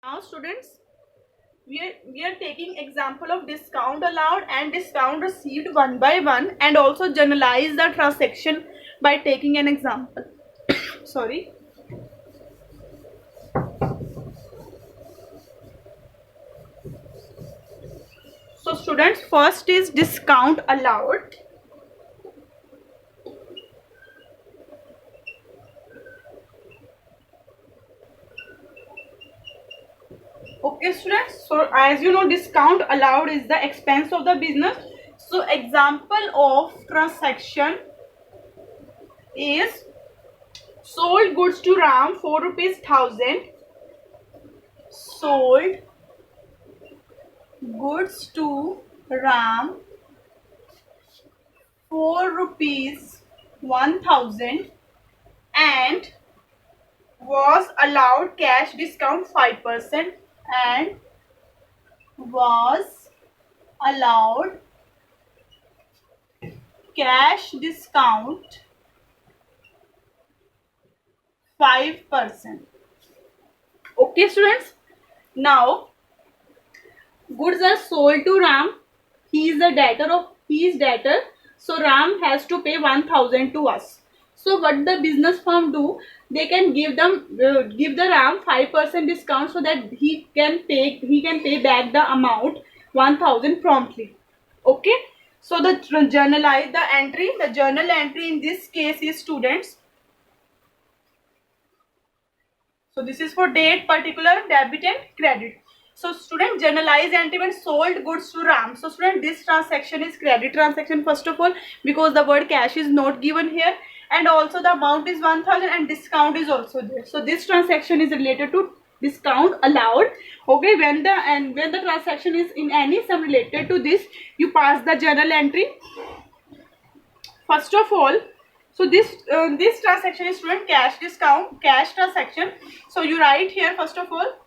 Now students, we are taking example of discount allowed and discount received one by one, and also generalize the transaction by taking an example. Sorry. So students, first is discount allowed. Okay students, so as you know, discount allowed is the expense of the business. So example of transaction is sold goods to Ram 4 rupees 1000. Sold goods to Ram 4 rupees 1000 and was allowed cash discount 5% and was allowed cash discount 5%. Okay students, now goods are sold to Ram. He is debtor, so Ram has to pay 1000 to us. So what the business firm do, they can give the Ram 5% discount so that he can pay back the amount 1000 promptly. Okay, so the journal entry in this case is students. So this is for date, particular, debit and credit. So student, generalize entry when sold goods to Ram. So student, this transaction is credit transaction first of all, because the word cash is not given here, and also the amount is 1000 and discount is also there. So this transaction is related to discount allowed. Okay, when the transaction is in any sum related to this, you pass the journal entry first of all. So this transaction is student cash transaction. So you write here first of all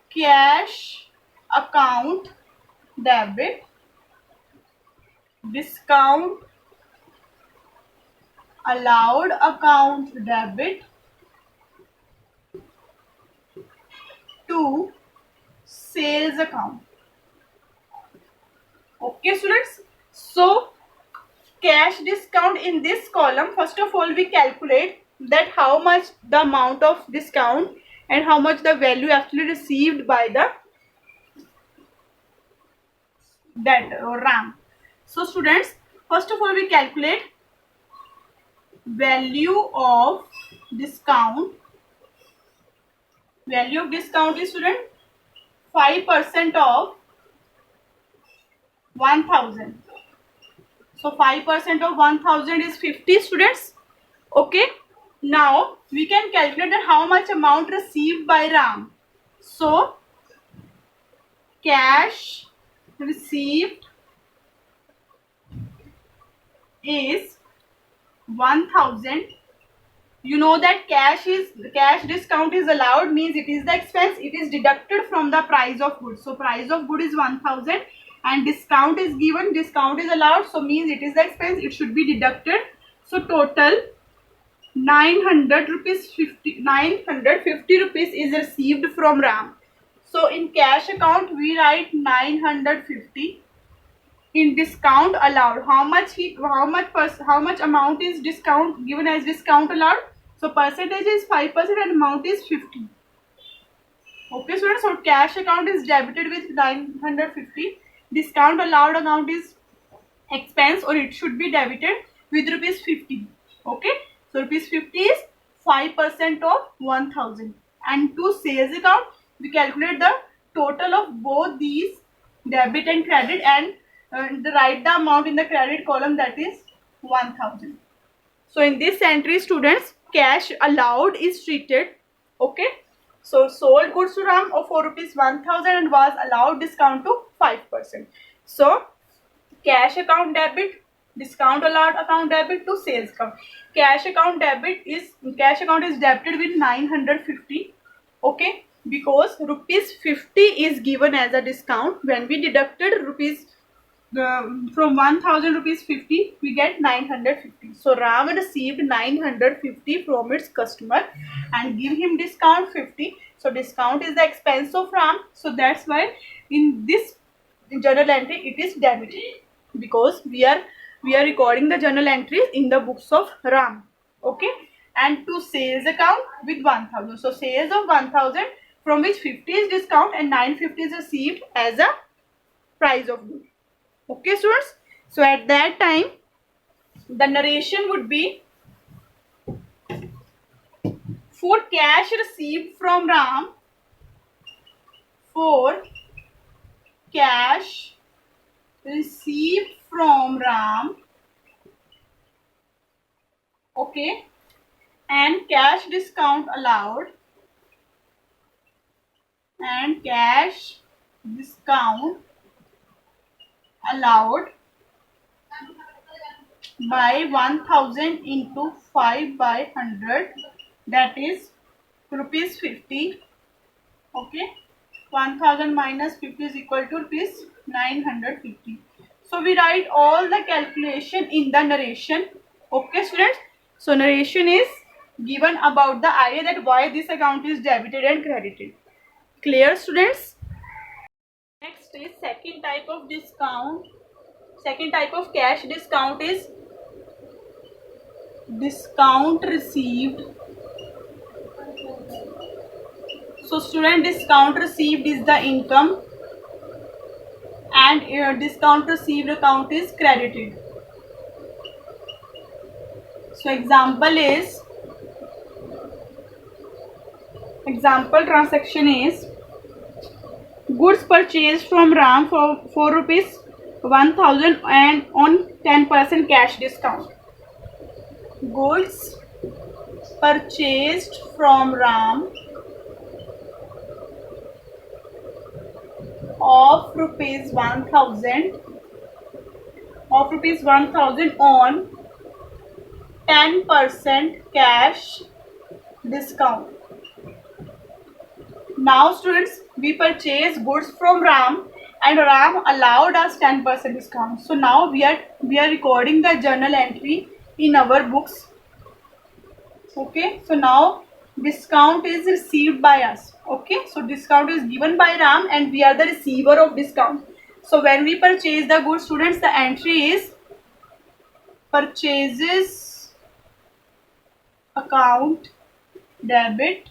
cash account debit, discount allowed account debit to sales account. Okay students, so cash discount in this column, first of all we calculate that how much the amount of discount and how much the value actually received by the debtor or Ram. So students, first of all we calculate value of discount. Value of discount is student 5% of 1000. So 5% of 1000 is 50 students. Okay, now we can calculate that how much amount received by Ram. So cash received is 1000. You know that cash discount is allowed, means it is the expense, it is deducted from the price of goods. So price of good is 1000 and discount is given, discount is allowed, so means it is the expense, it should be deducted. So total 950 rupees is received from Ram. So in cash account we write 950. In discount allowed, how much amount is discount given as discount allowed? So percentage is 5% and amount is 50. Okay students, so cash account is debited with 950. Discount allowed account is expense, or it should be debited with rupees 50. Okay, so rupees 50 is 5% of 1000. And to sales account we calculate the total of both these debit and credit, and write the amount in the credit column, that is 1000. So in this entry students, cash allowed is treated. Okay, so sold goods to Ram of 4 rupees 1000 and was allowed discount to 5%. So cash account debit, discount allowed account debit to sales account. Cash account is debited with 950. Okay, because rupees 50 is given as a discount. When we deducted rupees from 1000 rupees 50, we get 950. So Ram received 950 from its customer and give him discount 50. So discount is the expense of Ram. So that's why in this journal entry it is debited, because we are recording the journal entries in the books of Ram. Okay. And to sales account with 1000. So sales of 1000, from which 50 is discount and 950 is received as a price of good. Okay students. So at that time the narration would be, for cash received from Ram, for cash received from Ram, okay, and cash discount allowed, and cash discount allowed by 1000 into 5 by 100, that is rupees 50. Okay, 1000 minus 50 is equal to rupees 950. So we write all the calculation in the narration. Okay students. So narration is given about the idea that why this account is debited and credited. Clear students? Next is second type of discount. Second type of cash discount is discount received. So student, discount received is the income and discount received account is credited. So example transaction is goods purchased from Ram for rupees 1000 and on 10% cash discount. Goods purchased from Ram of rupees 1000 on 10% cash discount. Now students, we purchase goods from Ram and Ram allowed us 10% discount. So now we are recording the journal entry in our books. Okay, so now discount is received by us. Okay, so discount is given by Ram and we are the receiver of discount. So when we purchase the goods, students, the entry is purchases account debit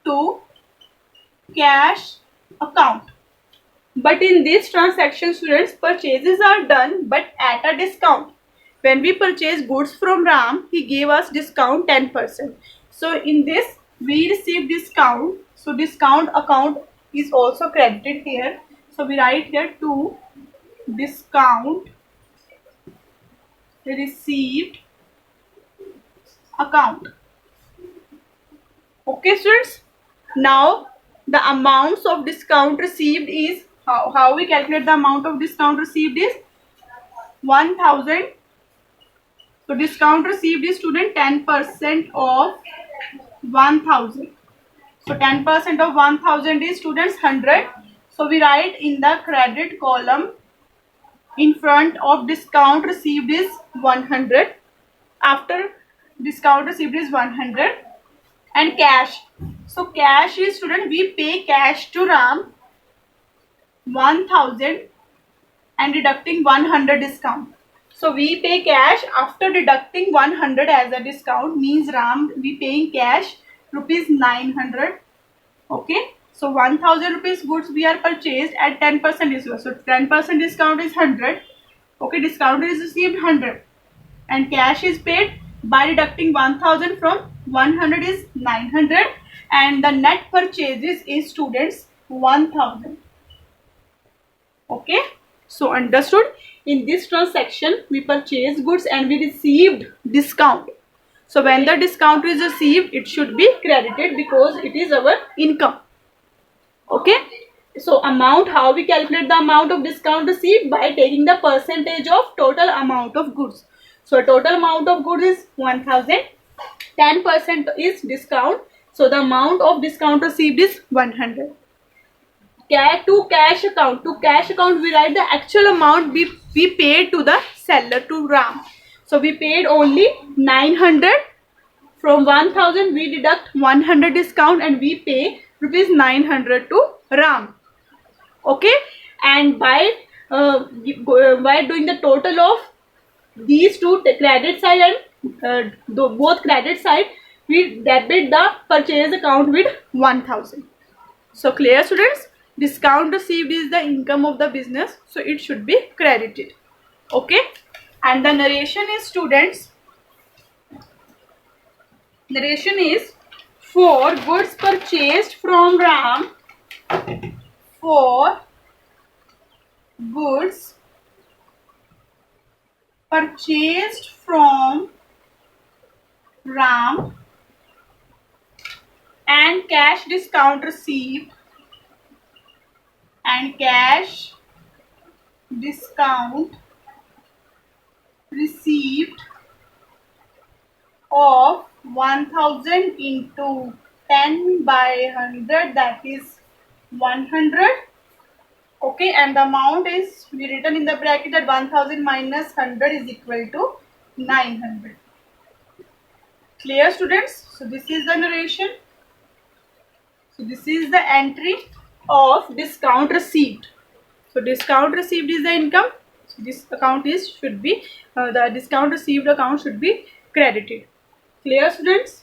to cash account. But in this transaction, students, purchases are done but at a discount. When we purchase goods from Ram, he gave us discount 10%. So in this we receive discount. So discount account is also credited here. So we write here to discount received account. Okay students. Now the amounts of discount received is, how we calculate the amount of discount received is 1000. So discount received is, student, 10% of 1000. So 10% of 1000 is, students, 100. So we write in the credit column in front of discount received is 100. After discount received is 100. And cash. So cash is, student, we pay cash to Ram 1000 and deducting 100 discount. So we pay cash after deducting 100 as a discount, means Ram we paying cash rupees 900. Okay, so 1000 rupees goods we are purchased at 10% discount. So 10% discount is 100. Okay, discount is received 100 and cash is paid by deducting 1000 from 100 is 900, and the net purchases is, students, 1000. Okay, so understood. In this transaction we purchased goods and we received discount. So when the discount is received, it should be credited because it is our income. Okay, so amount, how we calculate the amount of discount received? By taking the percentage of total amount of goods. So total amount of goods is 1000, 10% is discount, so the amount of discount received is 100. To cash account we write the actual amount we paid to the seller, to Ram. So we paid only 900 From 1000 we deduct 100 discount and we pay rupees 900 to Ram. Okay, and by doing the total of these two credit side and both credit side, we debit the purchase account with 1000. So clear students? Discount received is the income of the business, so it should be credited. Okay, and the narration is students. Narration is for goods purchased from Ram. For goods purchased from Ram and cash discount received of 1000 into 10 by 100, that is 100. Okay, and the amount is we written in the bracket that 1000 minus 100 is equal to 900. Clear students? So this is the narration. So this is the entry of discount received. So discount received is the income. So this account is should be the discount received account should be credited. Clear students?